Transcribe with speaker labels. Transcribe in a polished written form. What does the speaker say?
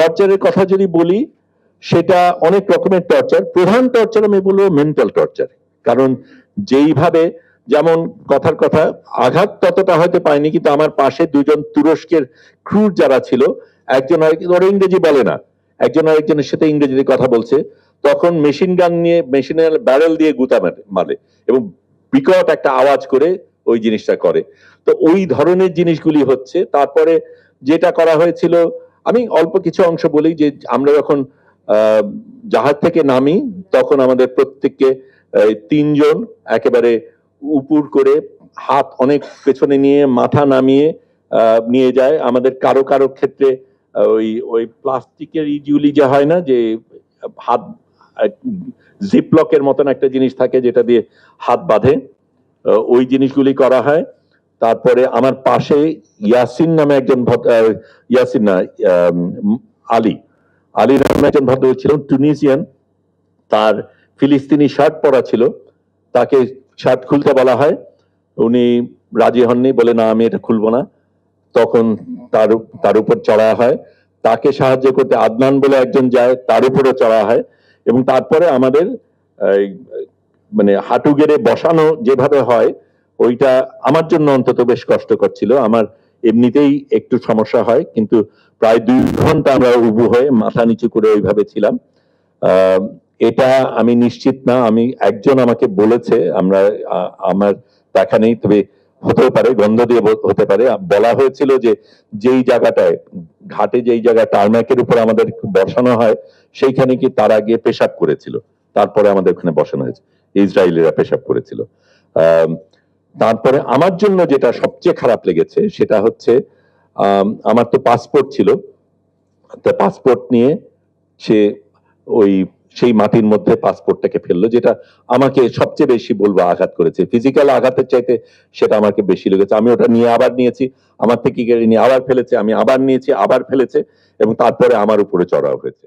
Speaker 1: টর্চারের কথা যদি বলি, সেটা অনেক রকমের টর্চার। প্রধান টর্চার আমি বলবো মেন্টাল টর্চার। কারণ যেইভাবে, যেমন কথার কথা, আঘাত ততটা হয়তো পায়নি, কিন্তু আমার পাশে দুজন তুরস্কের ক্রুর যারা ছিল, একজন ওরা ইংরেজি বলে না, একজন আরেকজনের সাথে ইংরেজিতে কথা বলছে, তখন মেশিন গান নিয়ে, মেশিনের ব্যারেল দিয়ে গুতা মারে এবং বিকট একটা আওয়াজ করে ওই জিনিসটা করে। তো ওই ধরনের জিনিসগুলি হচ্ছে। তারপরে যেটা করা হয়েছিল, আমি অল্প কিছু অংশ বলি, যে আমরা যখন জাহাজ থেকে নামি, তখন আমাদের প্রত্যেককে তিনজন একেবারে উপর করে হাত অনেক পেছনে নিয়ে মাথা নামিয়ে নিয়ে যায়। আমাদের কারো কারো ক্ষেত্রে ওই ওই প্লাস্টিকের ইজুলি যে হয় না, যে হাত জিপলকের মতন একটা জিনিস থাকে যেটা দিয়ে হাত বাঁধে, ওই জিনিসগুলি করা হয়। তারপরে আমার পাশে ইয়াসিন নামে একজন, ইয়াসিন না, আলী আলী নামে একজন ভদ্রলোক ছিলেন, টুনিসিয়ান। তার ফিলিস্তিনি শার্ট পরা ছিল, তাকে শার্ট খুলতে বলা হয়, উনি রাজি হননি, বলে না আমি এটা খুলবো না। তখন তার উপর চড়া হয়, তাকে সাহায্য করতে আদনান বলে একজন যায়, তার উপরে চড়া হয়। এবং তারপরে আমাদের মানে হাঁটু গেড়ে বসানো যেভাবে হয়, ওইটা আমার জন্য অন্তত বেশ কষ্টকর ছিল। আমার এমনিতেই একটু সমস্যা হয়, কিন্তু প্রায় 2 ঘন্টা আমরা উবু হয়ে মাথা নিচু করে ওইভাবে ছিলাম। এটা আমি নিশ্চিত না, আমি একজন আমাকে বলেছে, আমার দেখা নেই, তবে হতেও পারে, গন্ধ দিয়ে হতে পারে, বলা হয়েছিল যে যেই জায়গাটায় ঘাটে, যেই জায়গায় টার্মাকের উপর আমাদের বসানো হয়, সেইখানে কি তারা গিয়ে পেশাব করেছিল, তারপরে আমাদের ওখানে বসানো হয়েছে, ইসরায়েলিরা পেশাব করেছিল। তারপরে আমার জন্য যেটা সবচেয়ে খারাপ লেগেছে সেটা হচ্ছে, আমার তো পাসপোর্ট ছিল, তা পাসপোর্ট নিয়ে সে সেই মাটির মধ্যে পাসপোর্টটাকে ফেললো, যেটা আমাকে সবচেয়ে বেশি বলবো আঘাত করেছে। ফিজিক্যাল আঘাতের চাইতে সেটা আমাকে বেশি লেগেছে। আমি ওটা নিয়ে আবার নিয়েছি, আমার থেকে কেড়ে নিয়ে আবার ফেলেছে, আমি আবার নিয়েছি, আবার ফেলেছে, এবং তারপরে আমার উপরে চড়াও হয়েছে।